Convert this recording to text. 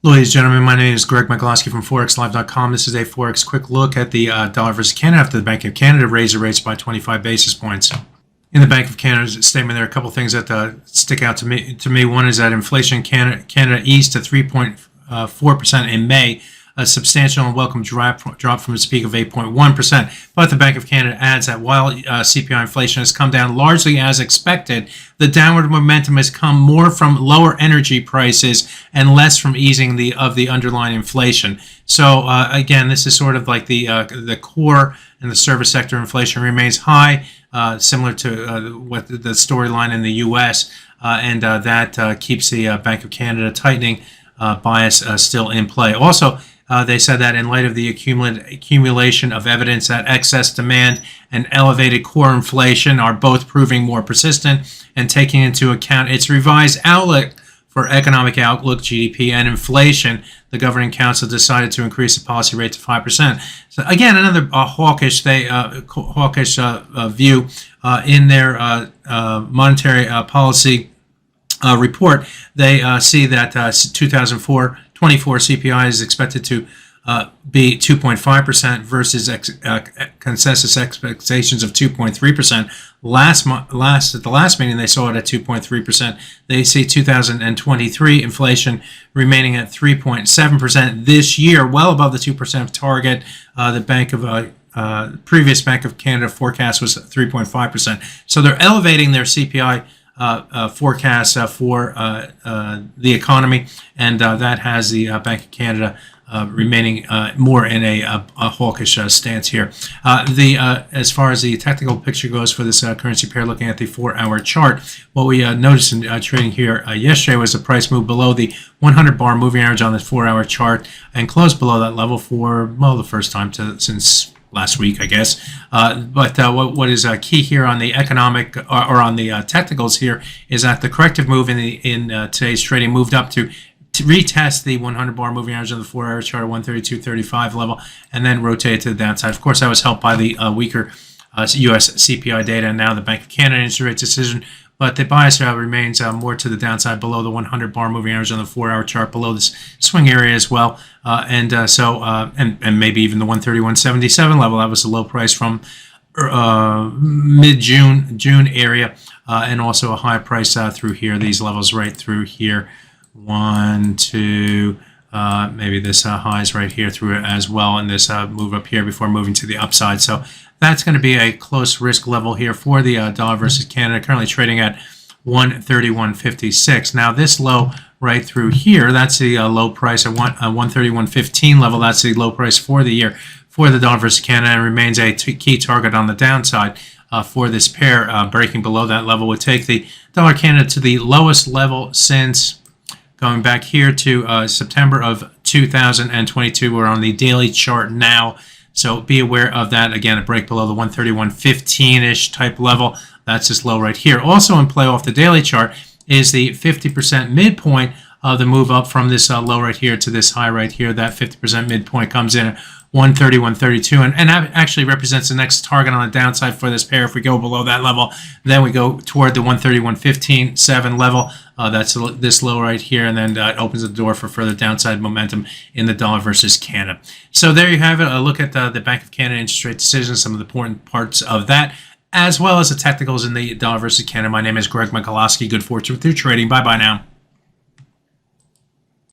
Ladies and gentlemen, my name is Greg Michalowski from ForexLive.com. This is a Forex quick look at the dollar versus Canada after the Bank of Canada raised the rates by 25 basis points. In the Bank of Canada's statement, there are a couple things that stick out to me. One is that inflation in Canada eased to 3.4% in May, a substantial and welcome drop from its peak of 8.1%. But the Bank of Canada adds that while CPI inflation has come down largely as expected, the downward momentum has come more from lower energy prices and less from easing of the underlying inflation. So again, this is sort of like the core and the service sector inflation remains high, similar to what the storyline in the U.S., and that keeps the Bank of Canada tightening bias still in play. Also, they said that in light of the accumulation of evidence that excess demand and elevated core inflation are both proving more persistent, and taking into account its revised outlook for economic outlook, GDP, and inflation, the Governing Council decided to increase the policy rate to 5%. So again, another hawkish view in their monetary policy report. They see that 2024 CPI is expected to be 2.5% versus consensus expectations of 2.3%. At the last meeting, they saw it at 2.3%. They see 2023 inflation remaining at 3.7% this year, well above the 2% target. The previous Bank of Canada forecast was 3.5%. So they're elevating their CPI forecast for the economy, and that has the Bank of Canada remaining more in a hawkish stance here. As far as the technical picture goes for this currency pair, looking at the 4-hour chart, what we noticed in trading here yesterday was the price moved below the 100 bar moving average on the 4-hour chart and closed below that level for, well, the first time since last week, I guess. But what is key here on the economic or on the technicals here is that the corrective move in today's trading moved up to retest the 100 bar moving average on the 4-hour chart at 132.35 level, and then rotate to the downside. Of course, that was helped by the weaker U.S. CPI data and now the Bank of Canada interest rate decision. But the bias remains more to the downside below the 100 bar moving average on the 4-hour chart, below this swing area as well, and maybe even the 131.77 level. That was the low price from June area, and also a high price through here. These levels right through here, 1, 2. Maybe this highs right here through it as well, and this move up here before moving to the upside. So that's going to be a close risk level here for the dollar versus Canada, currently trading at 131.56. Now this low right through here, that's the low price at 131.15 level. That's the low price for the year for the dollar versus Canada, and remains a key target on the downside for this pair. Breaking below that level would take the dollar Canada to the lowest level since going back here to September of 2022. We're on the daily chart now, so be aware of that. Again, a break below the 131.15-ish type level. That's this low right here. Also in play off the daily chart is the 50% midpoint of the move up from this low right here to this high right here. That 50% midpoint comes in at 131.32, and that actually represents the next target on the downside for this pair. If we go below that level, then we go toward the 131.15.7 level. That's this low right here, and then it opens the door for further downside momentum in the dollar versus Canada. So there you have it. A look at the Bank of Canada interest rate decision, some of the important parts of that, as well as the technicals in the dollar versus Canada. My name is Greg Michalowski. Good fortune with your trading. Bye-bye now.